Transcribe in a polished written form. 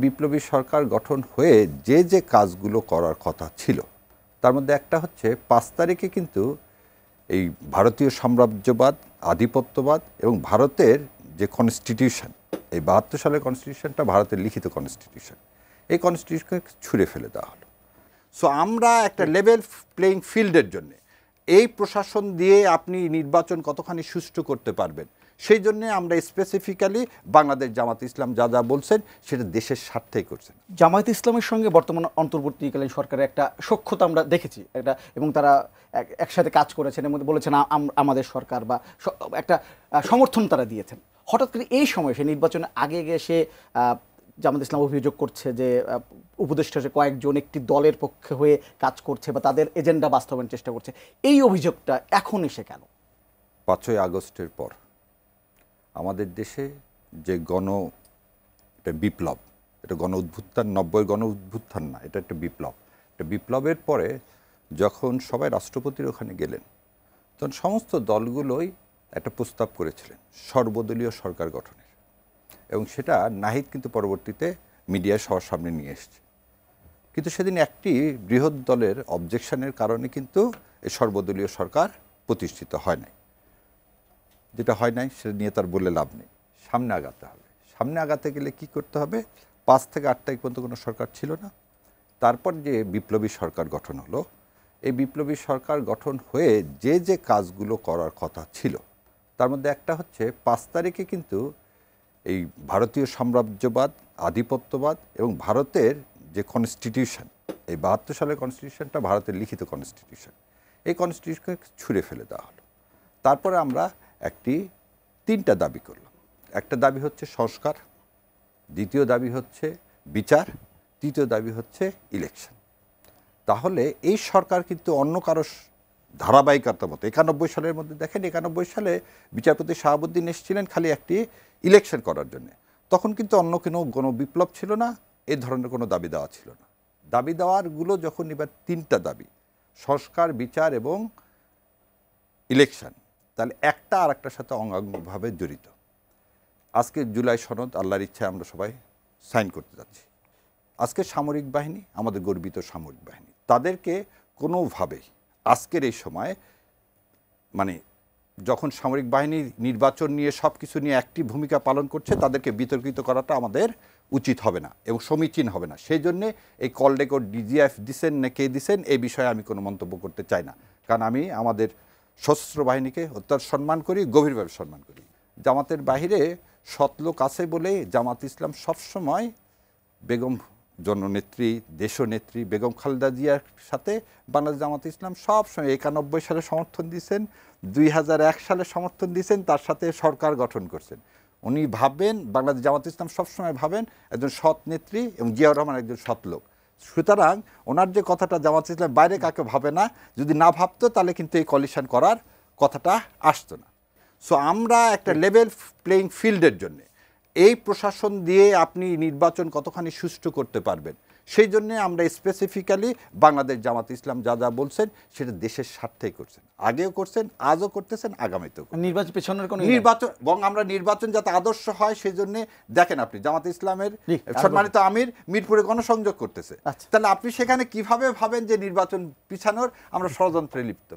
বিপ্লবী সরকার গঠন হয়ে যে যে কাজগুলো করার কথা ছিল তার মধ্যে একটা হচ্ছে ৫ তারিখে কিন্তু এই ভারতীয় সাম্রাজ্যবাদ, আধিপত্যবাদ এবং ভারতের যে কনস্টিটিউশন, এই ৭২ সালের কনস্টিটিউশনটা ভারতের লিখিত কনস্টিটিউশন, এই কনস্টিটিউশনকে ছুঁড়ে ফেলে দেওয়া হলো। সো আমরা একটা লেভেল প্লেইং ফিল্ডের জন্য এই প্রশাসন দিয়ে আপনি নির্বাচন কতখানি সুষ্ঠু করতে পারবেন, সেই জন্য আমরা স্পেসিফিক্যালি বাংলাদেশ জামাত ইসলাম যা যা বলছেন সেটা দেশের স্বার্থেই করছেন। জামায়াত ইসলামের সঙ্গে বর্তমান অন্তর্বর্তীকালীন সরকারের একটা সখ্যতা আমরা দেখেছি এটা, এবং তারা একসাথে কাজ করেছেন এবং বলেছেন আমাদের সরকার বা একটা সমর্থন তারা দিয়েছেন। হঠাৎ করে এই সময় সে নির্বাচনের আগে গিয়ে সে জামায়াত ইসলাম অভিযোগ করছে যে উপদেষ্টা যে কয়েকজন একটি দলের পক্ষে হয়ে কাজ করছে বা তাদের এজেন্ডা বাস্তবায়নের চেষ্টা করছে। এই অভিযোগটা এখন এসে কেন? ৫ই আগস্টের পর আমাদের দেশে যে এটা বিপ্লব, এটা গণ অভ্যুত্থান, ৯০ গণ অভ্যুত্থান না, এটা একটা বিপ্লব। এটা বিপ্লবের পরে যখন সবাই রাষ্ট্রপতির ওখানে গেলেন তখন সমস্ত দলগুলোই একটা প্রস্তাব করেছিলেন সর্বদলীয় সরকার গঠনের, এবং সেটা নাহিদ কিন্তু পরবর্তীতে মিডিয়ায় সবার সামনে নিয়ে এসছে। কিন্তু সেদিন একটি বৃহৎ দলের অবজেকশনের কারণে কিন্তু এই সর্বদলীয় সরকার প্রতিষ্ঠিত হয় নাই। যেটা হয় নাই সেটা নিয়ে তার বলে লাভ নেই, সামনে আগাতে হবে। সামনে আগাতে গেলে কি করতে হবে? ৫ থেকে ৮ তারিখ পর্যন্ত কোনো সরকার ছিল না। তারপর যে বিপ্লবী সরকার গঠন হলো, এই বিপ্লবী সরকার গঠন হয়ে যে যে কাজগুলো করার কথা ছিল তার মধ্যে একটা হচ্ছে ৫ তারিখে কিন্তু এই ভারতীয় সাম্রাজ্যবাদ, আধিপত্যবাদ এবং ভারতের যে কনস্টিটিউশন, এই ৭২ সালের কনস্টিটিউশনটা ভারতের লিখিত কনস্টিটিউশন, এই কনস্টিটিউশনকে ছুঁড়ে ফেলে দেওয়া হলো। তারপরে আমরা তিনটা দাবি করলাম। একটা দাবি হচ্ছে সংস্কার, দ্বিতীয় দাবি হচ্ছে বিচার, তৃতীয় দাবি হচ্ছে ইলেকশন। তাহলে এই সরকার কিন্তু অন্য কারো ধারাবাহিকতার মতো ৯১ সালের মধ্যে দেখেন, ৯১ সালে বিচারপতি শাহাবুদ্দিন এসেছিলেন খালি একটি ইলেকশন করার জন্য। তখন কিন্তু অন্য কোনো বিপ্লব ছিল না, এই ধরনের কোনো দাবি দেওয়া ছিল না। দাবি দেওয়ারগুলো যখন এবার তিনটা দাবি, সংস্কার, বিচার এবং ইলেকশন, তাহলে একটা আর একটার সাথে অঙ্গাঙ্গিভাবে জড়িত। আজকে জুলাই সনদ আল্লাহর ইচ্ছায় আমরা সবাই সাইন করতে যাচ্ছি। আজকে সামরিক বাহিনী, আমাদের গর্বিত সামরিক বাহিনী, তাদেরকে কোনোভাবেই আজকের এই সময় যখন সামরিক বাহিনী নির্বাচন নিয়ে সব কিছু নিয়ে একটি ভূমিকা পালন করছে, তাদেরকে বিতর্কিত করাটা আমাদের উচিত হবে না এবং সমীচীন হবে না। সেই জন্যে এই কল রেকর্ড ডিজিএফ দিছেন না কে দিছেন এই বিষয়ে আমি কোনো মন্তব্য করতে চাই না, কারণ আমি আমাদের সশস্ত্র বাহিনীকে অত্যন্ত সম্মান করি, গভীরভাবে সম্মান করি। জামাতের বাহিরে সৎ লোক আছে বলে জামাত ইসলাম সবসময় বেগম জননেত্রী, দেশনেত্রী বেগম খালেদা জিয়ার সাথে বাংলাদেশ জামাত ইসলাম সবসময় ৯১ সালে সমর্থন দিয়েছেন, ২০০১ সালে সমর্থন দিয়েছেন, তার সাথে সরকার গঠন করছেন। উনি ভাবেন, বাংলাদেশ জামাত ইসলাম সবসময় ভাবেন একজন সৎ নেত্রী এবং জিয়াউর রহমান একজন সৎ লোক। সুতরাং ওনার যে কথাটা জামাত ইসলাম বাইরে কাকে ভাবে না, যদি না ভাবতো তাহলে কিন্তু এই কলিশন করার কথাটা আসতো না। সো আমরা একটা লেভেল প্লেইং ফিল্ডের জন্য এই প্রশাসন দিয়ে আপনি নির্বাচন কতখানি সুষ্ঠু করতে পারবেন, সেই জন্য আমরা স্পেসিফিক্যালি বাংলাদেশ জামাত ইসলাম যা যা বলছেন সেটা দেশের স্বার্থেই করছেন, আগেও করছেন, আজও করতেছেন, আগামীতেও। নির্বাচন পেছনের কোনো নির্বাচন এবং আমরা নির্বাচন যাতে আদর্শ হয় সেই জন্য দেখেন আপনি জামাত ইসলামের সম্মানিত আমির মিরপুরে গণসংযোগ করতেছে, তাহলে আপনি সেখানে কিভাবে ভাবেন যে নির্বাচন পিছানোর আমরা ষড়যন্ত্রে লিপ্ত?